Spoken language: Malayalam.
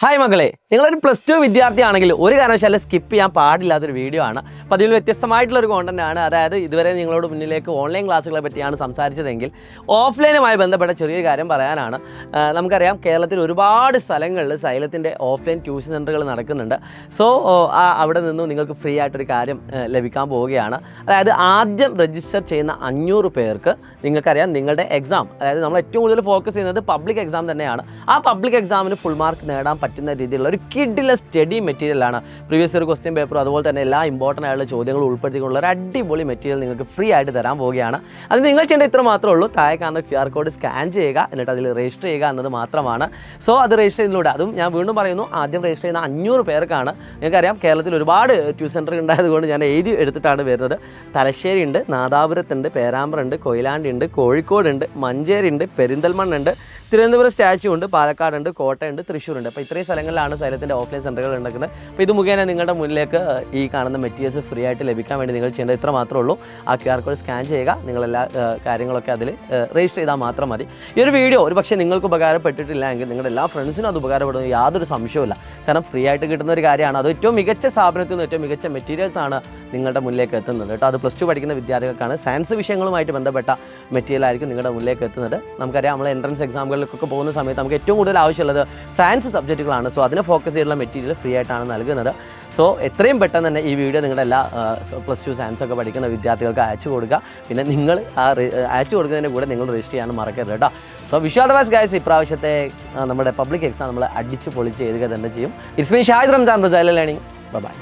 ഹായ് മക്കളെ, നിങ്ങളൊരു +2 വിദ്യാർത്ഥിയാണെങ്കിൽ ഒരു കാരണവശാലും സ്കിപ്പ് ചെയ്യാൻ പാടില്ലാത്തൊരു വീഡിയോ ആണ്. അപ്പോൾ അതിൽ വ്യത്യസ്തമായിട്ടുള്ളൊരു കോണ്ടന്റ് ആണ്. അതായത് ഇതുവരെ നിങ്ങളോട് മുന്നിലേക്ക് ഓൺലൈൻ ക്ലാസ്സുകളെ പറ്റിയാണ് സംസാരിച്ചതെങ്കിൽ ഓഫ്ലൈനുമായി ബന്ധപ്പെട്ട ചെറിയൊരു കാര്യം പറയാനാണ്. നമുക്കറിയാം, കേരളത്തിൽ ഒരുപാട് സ്ഥലങ്ങളിൽ സൈലത്തിൻ്റെ ഓഫ്ലൈൻ ട്യൂഷൻ സെൻ്ററുകൾ നടക്കുന്നുണ്ട്. സോ അവിടെ നിന്നും നിങ്ങൾക്ക് ഫ്രീ ആയിട്ടൊരു കാര്യം ലഭിക്കാൻ പോവുകയാണ്. അതായത് ആദ്യം രജിസ്റ്റർ ചെയ്യുന്ന 500 പേർക്ക് നിങ്ങൾക്കറിയാം നിങ്ങളുടെ എക്സാം, അതായത് നമ്മൾ ഏറ്റവും കൂടുതൽ ഫോക്കസ് ചെയ്യുന്നത് പബ്ലിക് എക്സാം തന്നെയാണ്. ആ പബ്ലിക് എക്സാമിന് ഫുൾ മാർക്ക് നേടാൻ പറ്റുന്ന രീതിയിലുള്ള ഒരു കിഡിലെ സ്റ്റഡി മെറ്റീരിയലാണ്. പ്രീവിയസ് ഇയർ ക്വസ്റ്റ്യൻ പേപ്പറും അതുപോലെ തന്നെ എല്ലാ ഇമ്പോർട്ടൻ്റ് ആയിട്ടുള്ള ചോദ്യങ്ങൾ ഉൾപ്പെടുത്തിക്കൊണ്ടുള്ള ഒരു അടിപൊളി മെറ്റീരിയൽ നിങ്ങൾക്ക് ഫ്രീ ആയിട്ട് തരാൻ പോവുകയാണ്. അത് നിങ്ങൾ ചെയ്യേണ്ട ഇത്ര മാത്രമേ ഉള്ളൂ. താഴെ കാണുന്ന QR കോഡ് സ്കാൻ ചെയ്യുക, എന്നിട്ട് അതിൽ രജിസ്റ്റർ ചെയ്യുക എന്നത് മാത്രമാണ്. സോ അത് രജിസ്റ്റർ ചെയ്യുന്നതിലൂടെ, അതും ഞാൻ വീണ്ടും പറയുന്നു, ആദ്യം രജിസ്റ്റർ ചെയ്യുന്ന 500 പേർക്കാണ്. നിങ്ങൾക്കറിയാം കേരളത്തിൽ ഒരുപാട് ട്യൂഷൻ സെൻറ്റർ ഉണ്ടായതുകൊണ്ട് ഞാൻ എഴുതി എടുത്തിട്ടാണ് വരുന്നത്. തലശ്ശേരി ഉണ്ട്, നാദാപുരത്തുണ്ട്, പേരാമ്പ്രണ്ട്, കൊയിലാണ്ടിയുണ്ട്, കോഴിക്കോടുണ്ട്, മഞ്ചേരി ഉണ്ട്, പെരിന്തൽമണ്ണ ഉണ്ട്, തിരുവനന്തപുരം സ്റ്റാച്യു ഉണ്ട്, പാലക്കാടുണ്ട്, കോട്ടയുണ്ട്, തൃശ്ശൂരുണ്ട്. അപ്പോൾ ഇത്രയും സ്ഥലങ്ങളിലാണ് സൈലത്തിൻ്റെ ഓഫ്ലൈൻ സെൻ്ററുകൾ ഉണ്ടാക്കുന്നത്. അപ്പോൾ ഇത് മുഖേന നിങ്ങളുടെ മുന്നിലേക്ക് ഈ കാണുന്ന മെറ്റീരിയൽസ് ഫ്രീ ആയിട്ട് ലഭിക്കാൻ വേണ്ടി നിങ്ങൾ ചെയ്യേണ്ടത് ഇത്ര മാത്രമേ ഉള്ളൂ. ആ QR കോഡ് സ്കാൻ ചെയ്യുക, നിങ്ങളെല്ലാ കാര്യങ്ങളൊക്കെ അതിൽ രജിസ്റ്റർ ചെയ്താൽ മാത്രം മതി. ഈ ഒരു വീഡിയോ ഒരു പക്ഷേ നിങ്ങൾക്ക് ഉപകാരപ്പെട്ടിട്ടില്ല എങ്കിൽ നിങ്ങളുടെ എല്ലാ ഫ്രണ്ട്സിനും അത് ഉപകാരപ്പെടുന്നു, യാതൊരു സംശയവുമില്ല. കാരണം ഫ്രീ ആയിട്ട് കിട്ടുന്ന ഒരു കാര്യമാണ്. അത് ഏറ്റവും മികച്ച സ്ഥാപനത്തിൽ നിന്ന് ഏറ്റവും മികച്ച മെറ്റീരിയൽസാണ് നിങ്ങളുടെ മുന്നിലേക്ക് എത്തുന്നത് കേട്ടോ. അത് +2 പഠിക്കുന്ന വിദ്യാർത്ഥികൾക്കാണ്. സയൻസ് വിഷയങ്ങളുമായിട്ട് ബന്ധപ്പെട്ട മെറ്റീരിയൽ ആയിരിക്കും നിങ്ങളുടെ മുന്നിലേക്ക് എത്തുന്നത്. നമുക്കറിയാം, നമ്മൾ എൻട്രൻസ് എക്സാമുകളിലേക്കൊക്കെ പോകുന്ന സമയത്ത് നമുക്ക് ഏറ്റവും കൂടുതൽ ആവശ്യമുള്ളത് സയൻസ് സബ്ജക്റ്റുകളാണ്. സോ അതിനെ ഫോക്കസ് ചെയ്തുള്ള മെറ്റീരിയൽ ഫ്രീ ആയിട്ടാണ് നൽകുന്നത്. സോ എത്രയും പെട്ടെന്ന് തന്നെ ഈ വീഡിയോ നിങ്ങളുടെ എല്ലാ +2 സയൻസ് ഒക്കെ പഠിക്കുന്ന വിദ്യാർത്ഥികൾക്ക് അയച്ചു കൊടുക്കുക. പിന്നെ നിങ്ങൾ അയച്ചു കൊടുക്കുന്നതിൻ്റെ കൂടെ നിങ്ങൾ രജിസ്റ്റർ ചെയ്യാൻ മറക്കരുത് കേട്ടോ. So wish all the best guys. ഇപ്രാവശ്യത്തെ നമ്മുടെ പബ്ലിക് എക്സാം നമ്മൾ അടിച്ച് പൊളിച്ച് എഴുതുക തന്നെ ചെയ്യും. It's me Shahid Ramzan, learning. By.